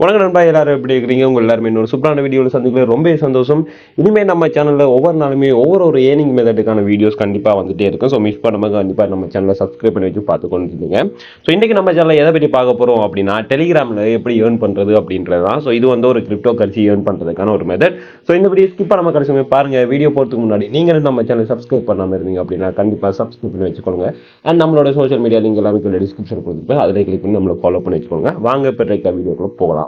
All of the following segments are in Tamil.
வணக்கம் நண்பா, எல்லாரும் எப்படி இருக்கிறீங்க? உங்க எல்லாருமே இன்னொரு சூப்பரான வீடியோவில் சந்திக்கல ரொம்ப சந்தோஷம். இனிமேல் நம்ம சேனலில் ஒவ்வொரு நாளுமே ஒவ்வொரு ஏர்னிங் மெத்தடுக்கான வீடியோஸ் கண்டிப்பாக வந்துட்டே இருக்கும். ஸோ மிஸ் பண்ணாமல் கண்டிப்பாக நம்ம சேனலை சப்ஸ்கிரைப் பண்ணி வச்சு பார்த்து கொண்டு இருக்கீங்க. ஸோ இன்றைக்கி நம்ம சேனலில் எதை பற்றி பார்க்க போகிறோம் அப்படின்னா, டெலிகிராமில் எப்படி ஏர்ன் பண்ணுறது அப்படின்றது தான். ஸோ இது வந்து ஒரு கிரிப்டோ கரன்சி ஏர்ன் பண்ணுறதுக்கான ஒரு மெத்தட். ஸோ இந்த வீடியோ ஸ்கிப் பண்ணாமல் கடைசி பாருங்கள். வீடியோ போகிறதுக்கு முன்னாடி நீங்கள் நம்ம சேனலை சப்ஸ்கிரைப் பண்ணாமல் இருந்தீங்க அப்படின்னா கண்டிப்பாக சப்ஸ்கிரைப் பண்ணி வச்சுக்கோங்க. அண்ட் நம்மளோட சோஷியல் மீடியா லிங்க் எல்லாமே டிஸ்கிரிப்ஷன் கொடுத்துருப்பேன், அதில் கிளிக் பண்ணி நம்மளை ஃபாலோ பண்ணி வச்சுக்கோங்க. வாங்க இப்போ வீடியோக்குள்ள போகலாம்.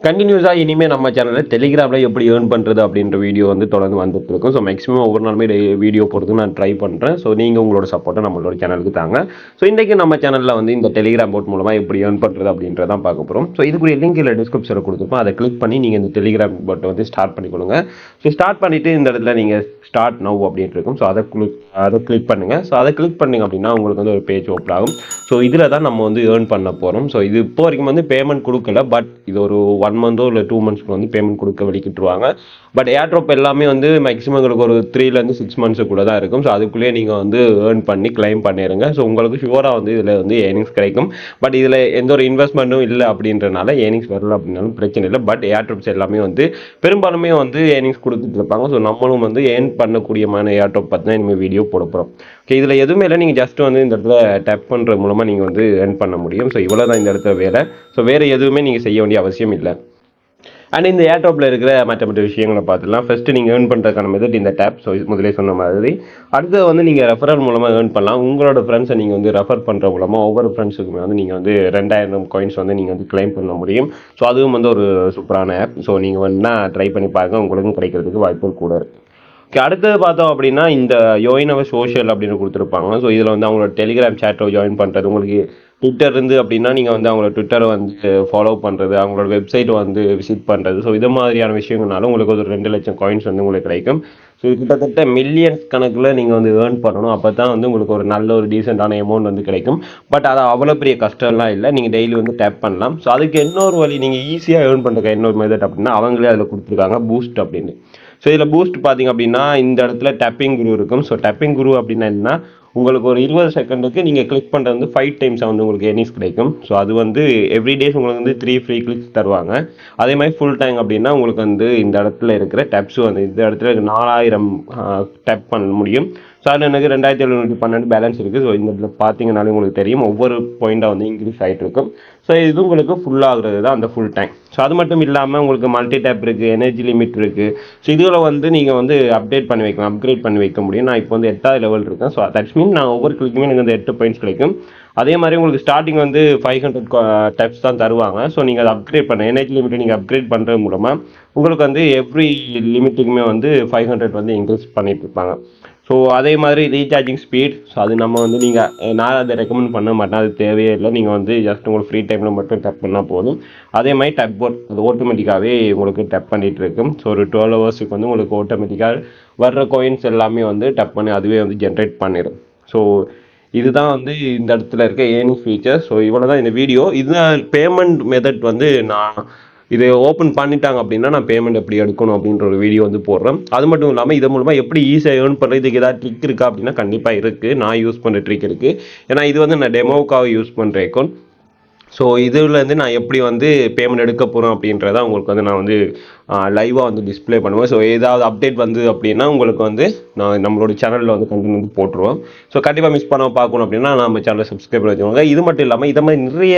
கண்டினியூஸாக இனிமேல் நம்ம சேனலில் டெலிகிராமில் எப்படி ஏர்ன் பண்ணுறது அப்படின்ற வீடியோ வந்து தொடர்ந்து வந்துட்டு இருக்கும். ஸோ மேக்ஸிமம் ஒவ்வொரு நாளுமே வீடியோ போடுறதுக்கு நான் ட்ரை பண்ணுறேன். ஸோ நீங்கள் உங்களோட சப்போர்ட்டை நம்மளோட சேனலுக்கு தாங்க. ஸோ இன்றைக்கி நம்ம சேனலில் வந்து இந்த டெலிகிராம் போட் மூலமாக எப்படி ஏர்ன் பண்ணுறது அப்படின்றதான் பார்க்க போகிறோம். ஸோ இதுக்குரிய லிங்க் இல்லை டிஸ்கிரிப்ஷனில் கொடுத்துருப்போம், அதை கிளிக் பண்ணி நீங்கள் இந்த டெலிகிராம் போட்டை வந்து ஸ்டார்ட் பண்ணிக்கொள்ளுங்க. ஸோ ஸ்டார்ட் பண்ணிவிட்டு இந்த இடத்துல நீங்கள் ஸ்டார்ட் நவ் அப்படின்ட்டு இருக்கும். ஸோ அதை கிளிக் பண்ணுங்கள். ஸோ அதை கிளிக் பண்ணிங்க அப்படின்னா உங்களுக்கு வந்து ஒரு பேஜ் ஓப்பன் ஆகும். ஸோ இதில் தான் நம்ம வந்து ஏர்ன் பண்ண போகிறோம். ஸோ இது இப்போ வரைக்கும் வந்து பேமெண்ட் கொடுக்கல, பட் இது ஒரு 1 மந்த்தோ இல்லை 2 மந்த்ஸ்க்கு வந்து பேமெண்ட் கொடுக்க வெளிக்கிட்டுருவாங்க. பட் ஏர்ட்ராப் எல்லாமே வந்து மேக்ஸிமம் உங்களுக்கு ஒரு 3 to 6 மந்த்ஸு கூட தான் இருக்கும். ஸோ அதுக்குள்ளேயே நீங்கள் வந்து ஏர்ன் பண்ணி கிளைம் பண்ணிடுங்க. ஸோ உங்களுக்கு ஷுவராக வந்து இதில் வந்து ஏர்னிங்ஸ் கிடைக்கும். பட் இதில் எந்த ஒரு இன்வெஸ்ட்மெண்ட்டும் இல்லை அப்படின்றனால ஏர்னிங்ஸ் வரல அப்படின்னாலும் பிரச்சனை இல்லை. பட் ஏர்ட்ராப்ஸ் எல்லாமே வந்து பெரும்பாலுமே வந்து ஏர்னிங்ஸ் கொடுத்துட்டு இருப்பாங்க. ஸோ நம்மளும் வந்து ஏர்ன் பண்ணக்கூடியமான ஏர்ட்ராப் பார்த்து தான் இனிமேல் வீடியோ போட போகிறோம். ஓகே, இதில் எதுவுமே இல்லை, நீங்கள் ஜஸ்ட் வந்து இந்த இடத்துல டேப் பண்ணுறது மூலமாக நீங்கள் வந்து ஏர்ன் பண்ண முடியும். ஸோ இவ்வளோ தான் இந்த இடத்துல வேலை. ஸோ வேறு எதுவுமே நீங்கள் செய்ய வேண்டிய அவசியம் இல்லை. அண்ட் இந்த ஏர்ட்ராப்பில் இருக்கிற மற்ற விஷயங்களை பார்த்துலாம். ஃபஸ்ட்டு நீங்கள் ஏர்ன் பண்ணுறதுக்கான மெத்தட் இந்த டேப். ஸோ முதலே சொன்ன மாதிரி அடுத்து வந்து நீங்கள் ரெஃபரல் மூலமாக ஏர்ன் பண்ணலாம். உங்களோட ஃப்ரெண்ட்ஸை நீங்கள் வந்து ரெஃபர் பண்ணுற மூலமாக ஒவ்வொரு ஃப்ரெண்ட்ஸுக்குமே வந்து நீங்கள் வந்து 2000 காயின்ஸ் வந்து நீங்கள் வந்து கிளைம் பண்ண முடியும். ஸோ அதுவும் வந்து ஒரு சூப்பரான ஆப். ஸோ நீங்கள் வேணா ட்ரை பண்ணி பாருங்கள், உங்களுக்கும் கிடைக்கிறதுக்கு வாய்ப்புகள் கூட இருக்குது. ஓகே, அடுத்தது பார்த்தோம் அப்படின்னா இந்த யோயினவ சோஷியல் அப்படின்னு கொடுத்துருப்பாங்க. ஸோ இதில் வந்து அவங்களோட டெலிகிராம் சேட்டை ஜாயின் பண்ணுறது, உங்களுக்கு ட்விட்டர் இருந்து அப்படின்னா நீங்கள் வந்து அவங்களோட ட்விட்டரை வந்து ஃபாலோ பண்ணுறது, அவங்களோட வெப்சைட் வந்து விசிட் பண்ணுறது. ஸோ இது மாதிரியான விஷயங்கள்னால உங்களுக்கு ஒரு 2 லட்சம் காயின்ஸ் வந்து உங்களுக்கு கிடைக்கும். ஸோ இது கிட்டத்தட்ட மில்லியன்ஸ் கணக்கில் நீங்கள் வந்து ஏர்ன் பண்ணணும். அப்போ தான் வந்து உங்களுக்கு ஒரு நல்ல ஒரு டீசெண்டான அமௌண்ட் வந்து கிடைக்கும். பட் அது அவ்வளோ பெரிய கஷ்டம்லாம் இல்லை, நீங்கள் டெய்லி வந்து டேப் பண்ணலாம். ஸோ அதுக்கு இன்னொரு வழி, நீங்கள் ஈஸியாக ஏர்ன் பண்ணுறதுக்கு இன்னொரு மெத்தட் அப்படின்னா அவங்களே அதில் கொடுத்துருக்காங்க பூஸ்ட் அப்படின்னு. ஸோ இதில் பூஸ்ட் பார்த்தீங்க அப்படின்னா இந்த இடத்துல டேப்பிங் குரு இருக்கும். ஸோ டேப்பிங் குரு அப்படின்னா என்ன, உங்களுக்கு ஒரு 20 செகண்டுக்கு நீங்கள் கிளிக் பண்ணுறது வந்து 5 டைம்ஸ் வந்து உங்களுக்கு ஏர்னிங்ஸ் கிடைக்கும். ஸோ அது வந்து எவ்ரி டேஸ் உங்களுக்கு வந்து 3 ஃப்ரீ கிளிக்ஸ் தருவாங்க. அதே மாதிரி ஃபுல் டைம் அப்படின்னா உங்களுக்கு வந்து இந்த இடத்துல இருக்கிற டேப்ஸு வந்து இந்த இடத்துல 4000 டேப் பண்ண முடியும். ஸோ அதில் எனக்கு 2712 பேலன்ஸ் இருக்குது. ஸோ இந்த இடத்துல பார்த்தீங்கன்னாலே உங்களுக்கு தெரியும் ஒவ்வொரு பாயிண்டாக வந்து இன்க்ரீஸ் ஆகிட்டு இருக்கும். ஸோ இது உங்களுக்கு ஃபுல்லாகிறது தான் அந்த ஃபுல் டைம். ஸோ அது மட்டும் இல்லாமல் உங்களுக்கு மல்டி டேப் இருக்குது, எனர்ஜி லிமிட் இருக்குது. ஸோ இதில் வந்து நீங்கள் வந்து அப்டேட் பண்ணி வைக்கலாம், அப்கிரேட் பண்ணி வைக்க முடியும். நான் இப்போ வந்து 8வது லெவல் இருக்கேன். ஸோ தட்ஸ் மீன் நான் ஒவ்வொரு கிளிக்குமே எனக்கு வந்து 8 பாயிண்ட்ஸ் கிடைக்கும். அதே மாதிரி உங்களுக்கு ஸ்டார்டிங் வந்து 500 டெப்ஸ் தான் தருவாங்க. ஸோ நீங்கள் அதை அப்கிரேட் பண்ண எனர்ஜி லிமிட்டை நீங்கள் அப்கிரேட் பண்ணுறது மூலமாக உங்களுக்கு வந்து எவ்ரி லிமிட்டுக்குமே வந்து 500 வந்து இன்க்ரீஸ் பண்ணிட்டு இருப்பாங்க. ஸோ அதே மாதிரி ரீசார்ஜிங் ஸ்பீட், ஸோ அது நம்ம வந்து நான் அதை ரெக்கமெண்ட் பண்ண மாட்டேன், அது தேவையே இல்லை. நீங்கள் வந்து ஜஸ்ட் உங்களுக்கு ஃப்ரீ டைமில் மட்டும் டேப் பண்ணால் போதும். அதே மாதிரி டேப் போர்ட் அது ஆட்டோமேட்டிக்காகவே உங்களுக்கு டேப் பண்ணிகிட்டு இருக்கும். ஸோ ஒரு 12 ஹவர்ஸுக்கு வந்து உங்களுக்கு ஆட்டோமேட்டிக்காக வர்ற காயின்ஸ் எல்லாமே வந்து டேப் பண்ணி அதுவே வந்து ஜென்ரேட் பண்ணிடும். ஸோ இதுதான் வந்து இந்த இடத்துல இருக்க ஏர்னிங் ஃபீச்சர். ஸோ இவ்வளோ தான் இந்த வீடியோ. இதுதான் பேமெண்ட் மெத்தட். வந்து நான் இதை ஓப்பன் பண்ணிட்டாங்க அப்படின்னா நான் பேமெண்ட் எப்படி எடுக்கணும் அப்படின்ற ஒரு வீடியோ வந்து போடுறேன். அது மட்டும் இல்லாமல் இது மூலமாக எப்படி ஈஸியாக ஏர்ன் பண்ணுறது, இதுக்கு ஏதாவது ட்ரிக் இருக்கா அப்படின்னா கண்டிப்பாக இருக்குது. நான் யூஸ் பண்ணுற ட்ரிக் இருக்குது. ஏன்னா இது வந்து நான் டெமோவுக்காக யூஸ் பண்ணுற அக்கௌண்ட். ஸோ இதுலேருந்து நான் எப்படி வந்து பேமெண்ட் எடுக்க போகிறோம் அப்படின்றத உங்களுக்கு வந்து நான் வந்து லைவாக வந்து டிஸ்பிளே பண்ணுவேன். ஸோ ஏதாவது அப்டேட் வந்து அப்படின்னா உங்களுக்கு வந்து நான் நம்மளோட சேனலில் வந்து கண்டினியூ வந்து போட்டுருவோம். ஸோ கண்டிப்பாக மிஸ் பண்ணாமல் பார்க்கணும் அப்படின்னா நம்ம சேனலை சப்ஸ்கிரைப் பண்ணி வச்சுக்கோங்க. இது மட்டும் இல்லாமல் இதை மாதிரி நிறைய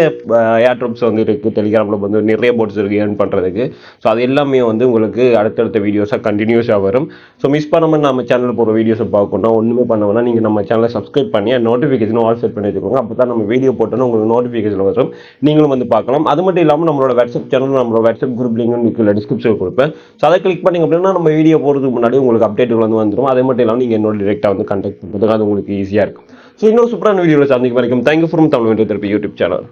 ஏர்ட்ராப்ஸ் வந்து இருக்குது. டெலிகிராமில் வந்து நிறைய போட்ஸ் இருக்குது ஏர்ன் பண்ணுறதுக்கு. ஸோ அது எல்லாமே வந்து உங்களுக்கு அடுத்தடுத்த வீடியோஸாக கண்டினியூஸாக வரும். ஸோ மிஸ் பண்ணாமல் நம்ம சேனலில் போகிற வீடியோஸை பார்க்கணும் ஒன்றுமே பண்ணோம்னா நீங்கள் நம்ம சேனலை சப்ஸ்கிரைப் பண்ணி நோட்டிஃபிகேஷனும் ஆல் செட் பண்ணி வச்சுக்கோங்க. அப்போ தான் நம்ம வீடியோ போட்டோன்னா உங்களுக்கு நோட்டிஃபிகேஷன் வரும், நீங்களும் வந்து பார்க்கலாம். அது மட்டும் இல்லாமல் நம்மளோட வாட்ஸ்அப் சேனல், நம்மளோட வாட்ஸ்அப் குரூப் லிங்க் உங்களுக்கு டிஸ்கிரிப்ஷன் கொடுப்பேன். ஸோ அதை கிளிக் பண்ணிங்க அப்படின்னா நம்ம வீடியோ போகிறதுக்கு முன்னாடி உங்களுக்கு அப்டேட்டுகள் வந்து வந்துடும். அதே மட்டும் இல்லாமல் நீங்கள் என்னோட டிரெக்டாக வந்து கான்டாக்ட் பண்ணுறதுக்கு அது உங்களுக்கு ஈஸியாக இருக்கும். ஸோ இன்னொரு சூப்பரான வீடியோவில் சந்திக்கும் வரைக்கும் தேங்க்யூ ஃப்ரம் தமிழ் திருப்பி யூடியூப் சேனல்.